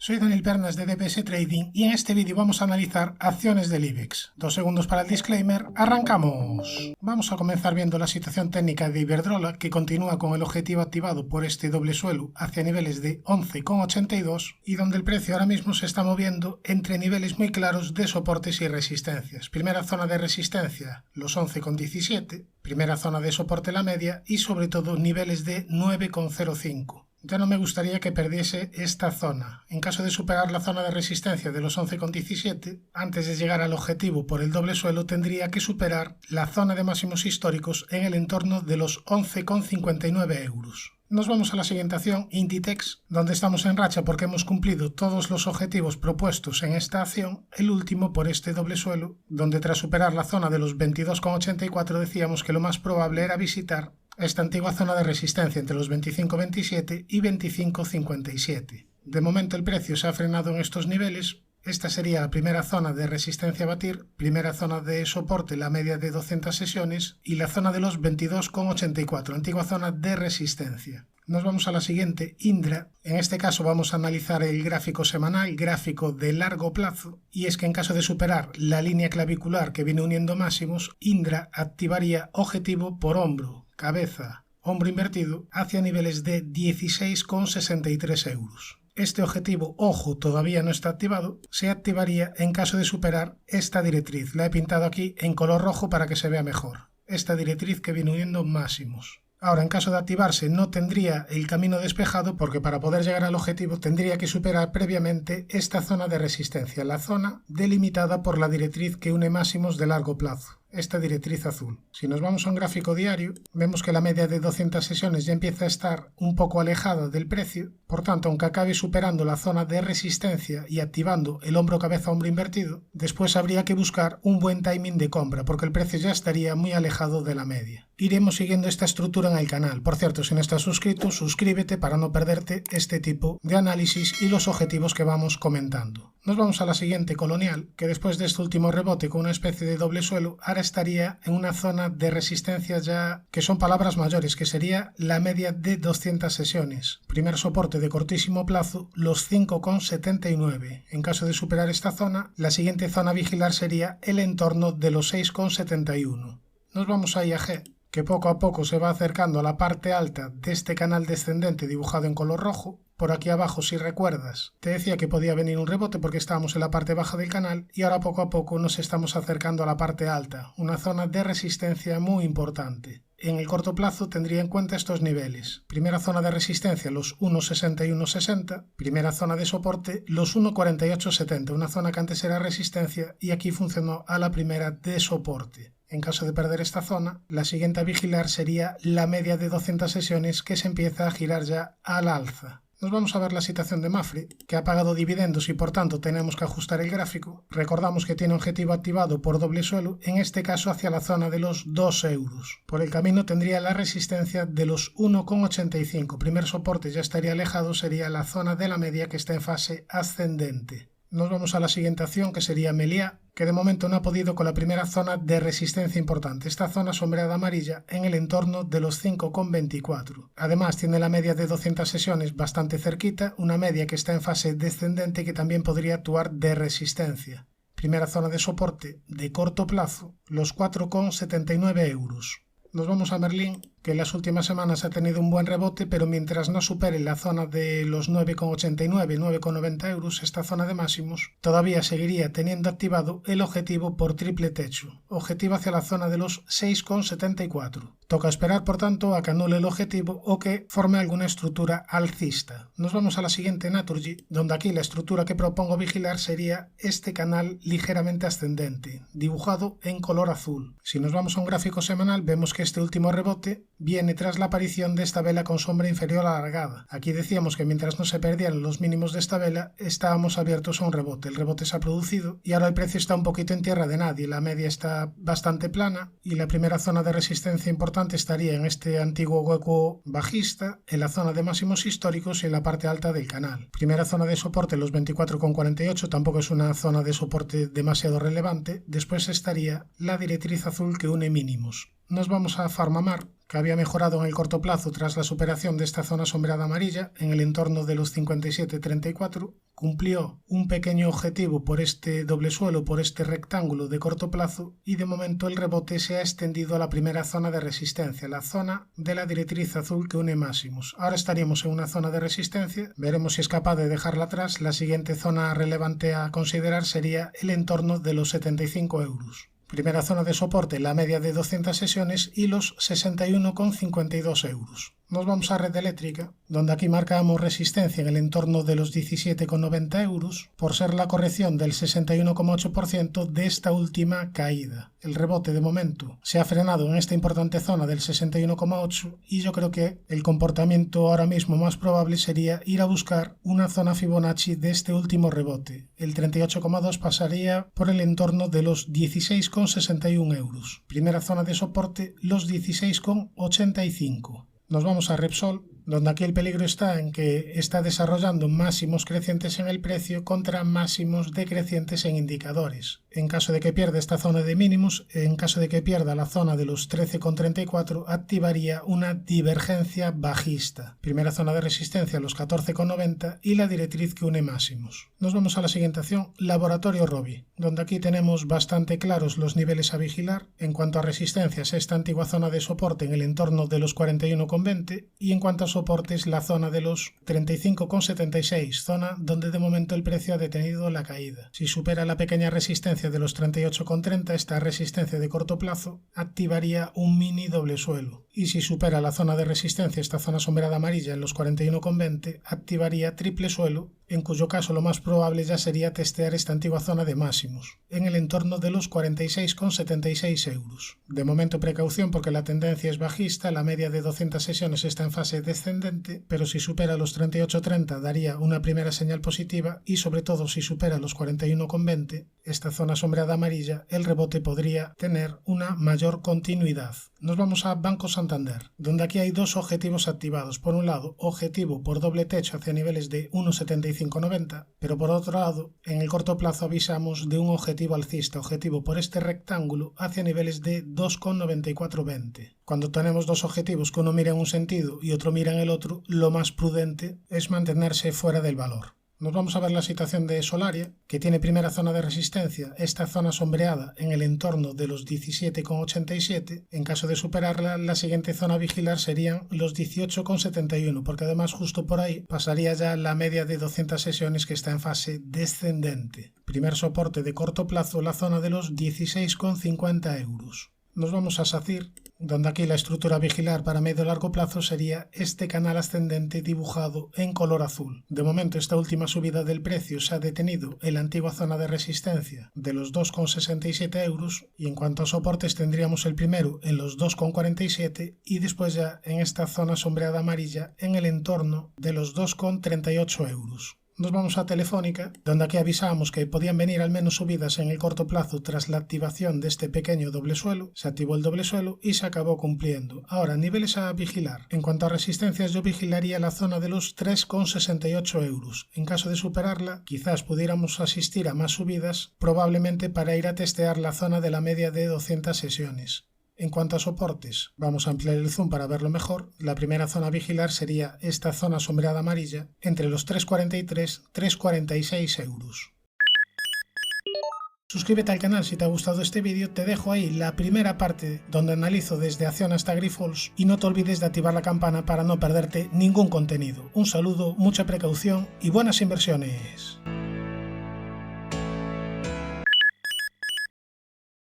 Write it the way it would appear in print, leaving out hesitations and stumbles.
Soy Daniel Pernas de DPS Trading y en este vídeo vamos a analizar acciones del IBEX. 2 segundos para el disclaimer, ¡arrancamos! Vamos a comenzar viendo la situación técnica de Iberdrola, que continúa con el objetivo activado por este doble suelo hacia niveles de 11,82 y donde el precio ahora mismo se está moviendo entre niveles muy claros de soportes y resistencias. Primera zona de resistencia, los 11,17, primera zona de soporte la media y sobre todo niveles de 9,05. Ya no me gustaría que perdiese esta zona. En caso de superar la zona de resistencia de los 11,17, antes de llegar al objetivo por el doble suelo tendría que superar la zona de máximos históricos en el entorno de los 11,59 euros. Nos vamos a la siguiente acción, Inditex, donde estamos en racha porque hemos cumplido todos los objetivos propuestos en esta acción, el último por este doble suelo, donde tras superar la zona de los 22,84 decíamos que lo más probable era visitar esta antigua zona de resistencia entre los 25,27 y 25,57. De momento el precio se ha frenado en estos niveles. Esta sería la primera zona de resistencia a batir, primera zona de soporte, la media de 200 sesiones, y la zona de los 22,84, antigua zona de resistencia. Nos vamos a la siguiente, Indra. En este caso vamos a analizar el gráfico semanal, gráfico de largo plazo, y es que en caso de superar la línea clavicular que viene uniendo máximos, Indra activaría objetivo por hombro, cabeza, hombro invertido, hacia niveles de 16,63 euros. Este objetivo, ojo, todavía no está activado, se activaría en caso de superar esta directriz. La he pintado aquí en color rojo para que se vea mejor. Esta directriz que viene uniendo máximos. Ahora, en caso de activarse, no tendría el camino despejado porque para poder llegar al objetivo tendría que superar previamente esta zona de resistencia, la zona delimitada por la directriz que une máximos de largo plazo, esta directriz azul. Si nos vamos a un gráfico diario, vemos que la media de 200 sesiones ya empieza a estar un poco alejada del precio, por tanto, aunque acabe superando la zona de resistencia y activando el hombro cabeza hombro invertido, después habría que buscar un buen timing de compra porque el precio ya estaría muy alejado de la media. Iremos siguiendo esta estructura en el canal. Por cierto, si no estás suscrito, suscríbete para no perderte este tipo de análisis y los objetivos que vamos comentando. Nos vamos a la siguiente, Colonial, que después de este último rebote con una especie de doble suelo, ahora estaría en una zona de resistencia ya que son palabras mayores, que sería la media de 200 sesiones. Primer soporte de cortísimo plazo, los 5,79. En caso de superar esta zona, la siguiente zona a vigilar sería el entorno de los 6,71. Nos vamos a IAG, que poco a poco se va acercando a la parte alta de este canal descendente dibujado en color rojo. Por aquí abajo, si recuerdas, te decía que podía venir un rebote porque estábamos en la parte baja del canal y ahora poco a poco nos estamos acercando a la parte alta, una zona de resistencia muy importante. En el corto plazo tendría en cuenta estos niveles. Primera zona de resistencia, los 1,60 y 1,60. Primera zona de soporte, los 1,48,70, una zona que antes era resistencia y aquí funcionó a la primera de soporte. En caso de perder esta zona, la siguiente a vigilar sería la media de 200 sesiones que se empieza a girar ya al alza. Nos vamos a ver la situación de Mapfre, que ha pagado dividendos y por tanto tenemos que ajustar el gráfico. Recordamos que tiene objetivo activado por doble suelo, en este caso hacia la zona de los 2 euros. Por el camino tendría la resistencia de los 1,85. Primer soporte ya estaría alejado, sería la zona de la media que está en fase ascendente. Nos vamos a la siguiente acción, que sería Meliá, que de momento no ha podido con la primera zona de resistencia importante, esta zona sombreada amarilla en el entorno de los 5,24. Además tiene la media de 200 sesiones bastante cerquita, una media que está en fase descendente que también podría actuar de resistencia. Primera zona de soporte de corto plazo, los 4,79 euros. Nos vamos a Merlin, que en las últimas semanas ha tenido un buen rebote, pero mientras no supere la zona de los 9,89, 9,90 euros, esta zona de máximos, todavía seguiría teniendo activado el objetivo por triple techo, objetivo hacia la zona de los 6,74. Toca esperar, por tanto, a que anule el objetivo o que forme alguna estructura alcista. Nos vamos a la siguiente, Naturgy, donde aquí la estructura que propongo vigilar sería este canal ligeramente ascendente, dibujado en color azul. Si nos vamos a un gráfico semanal, vemos que este último rebote viene tras la aparición de esta vela con sombra inferior alargada. Aquí decíamos que mientras no se perdieran los mínimos de esta vela, estábamos abiertos a un rebote. El rebote se ha producido y ahora el precio está un poquito en tierra de nadie. La media está bastante plana y la primera zona de resistencia importante estaría en este antiguo hueco bajista, en la zona de máximos históricos y en la parte alta del canal. Primera zona de soporte los 24,48, tampoco es una zona de soporte demasiado relevante. Después estaría la directriz azul que une mínimos. Nos vamos a PharmaMar, que había mejorado en el corto plazo tras la superación de esta zona sombreada amarilla en el entorno de los 57.34, cumplió un pequeño objetivo por este doble suelo, por este rectángulo de corto plazo, y de momento el rebote se ha extendido a la primera zona de resistencia, la zona de la directriz azul que une máximos. Ahora estaríamos en una zona de resistencia, veremos si es capaz de dejarla atrás. La siguiente zona relevante a considerar sería el entorno de los 75 euros. Primera zona de soporte, la media de 200 sesiones y los 61,52 euros. Nos vamos a red eléctrica, donde aquí marcamos resistencia en el entorno de los 17,90 euros, por ser la corrección del 61,8% de esta última caída. El rebote de momento se ha frenado en esta importante zona del 61,8 y yo creo que el comportamiento ahora mismo más probable sería ir a buscar una zona Fibonacci de este último rebote. El 38,2 pasaría por el entorno de los 16,61 euros. Primera zona de soporte, los 16,85. Nos vamos a Repsol, donde aquí el peligro está en que está desarrollando máximos crecientes en el precio contra máximos decrecientes en indicadores. En caso de que pierda esta zona de mínimos, en caso de que pierda la zona de los 13,34, activaría una divergencia bajista. Primera zona de resistencia, los 14,90 y la directriz que une máximos. Nos vamos a la siguiente acción, Laboratorio Rovi, donde aquí tenemos bastante claros los niveles a vigilar. En cuanto a resistencias, esta antigua zona de soporte en el entorno de los 41,20 y en cuanto a soportes, la zona de los 35,76, zona donde de momento el precio ha detenido la caída. Si supera la pequeña resistencia de los 38,30, esta resistencia de corto plazo activaría un mini doble suelo. Y si supera la zona de resistencia, esta zona sombreada amarilla en los 41,20, activaría triple suelo, en cuyo caso lo más probable ya sería testear esta antigua zona de máximos, en el entorno de los 46,76 euros. De momento precaución porque la tendencia es bajista, la media de 200 sesiones está en fase descendente, pero si supera los 38,30 daría una primera señal positiva y sobre todo si supera los 41,20, esta zona sombreada amarilla, el rebote podría tener una mayor continuidad. Nos vamos a Banco Santander, donde aquí hay dos objetivos activados. Por un lado, objetivo por doble techo hacia niveles de 1,7590, pero por otro lado, en el corto plazo avisamos de un objetivo alcista, objetivo por este rectángulo hacia niveles de 2,9420. Cuando tenemos dos objetivos que uno mira en un sentido y otro mira en el otro, lo más prudente es mantenerse fuera del valor. Nos vamos a ver la situación de Solaria, que tiene primera zona de resistencia, esta zona sombreada en el entorno de los 17,87. En caso de superarla, la siguiente zona a vigilar serían los 18,71, porque además justo por ahí pasaría ya la media de 200 sesiones que está en fase descendente. Primer soporte de corto plazo, la zona de los 16,50 euros. Nos vamos a SACIR, donde aquí la estructura a vigilar para medio y largo plazo sería este canal ascendente dibujado en color azul. De momento esta última subida del precio se ha detenido en la antigua zona de resistencia de los 2,67 euros y en cuanto a soportes tendríamos el primero en los 2,47 y después ya en esta zona sombreada amarilla en el entorno de los 2,38 euros. Nos vamos a Telefónica, donde aquí avisábamos que podían venir al menos subidas en el corto plazo tras la activación de este pequeño doble suelo. Se activó el doble suelo y se acabó cumpliendo. Ahora, niveles a vigilar. En cuanto a resistencias, yo vigilaría la zona de los 3,68 euros. En caso de superarla, quizás pudiéramos asistir a más subidas, probablemente para ir a testear la zona de la media de 200 sesiones. En cuanto a soportes, vamos a ampliar el zoom para verlo mejor. La primera zona a vigilar sería esta zona sombreada amarilla entre los 3,43 y 3,46 euros. Suscríbete al canal si te ha gustado este vídeo, te dejo ahí la primera parte donde analizo desde acción hasta Grifols y no te olvides de activar la campana para no perderte ningún contenido. Un saludo, mucha precaución y buenas inversiones.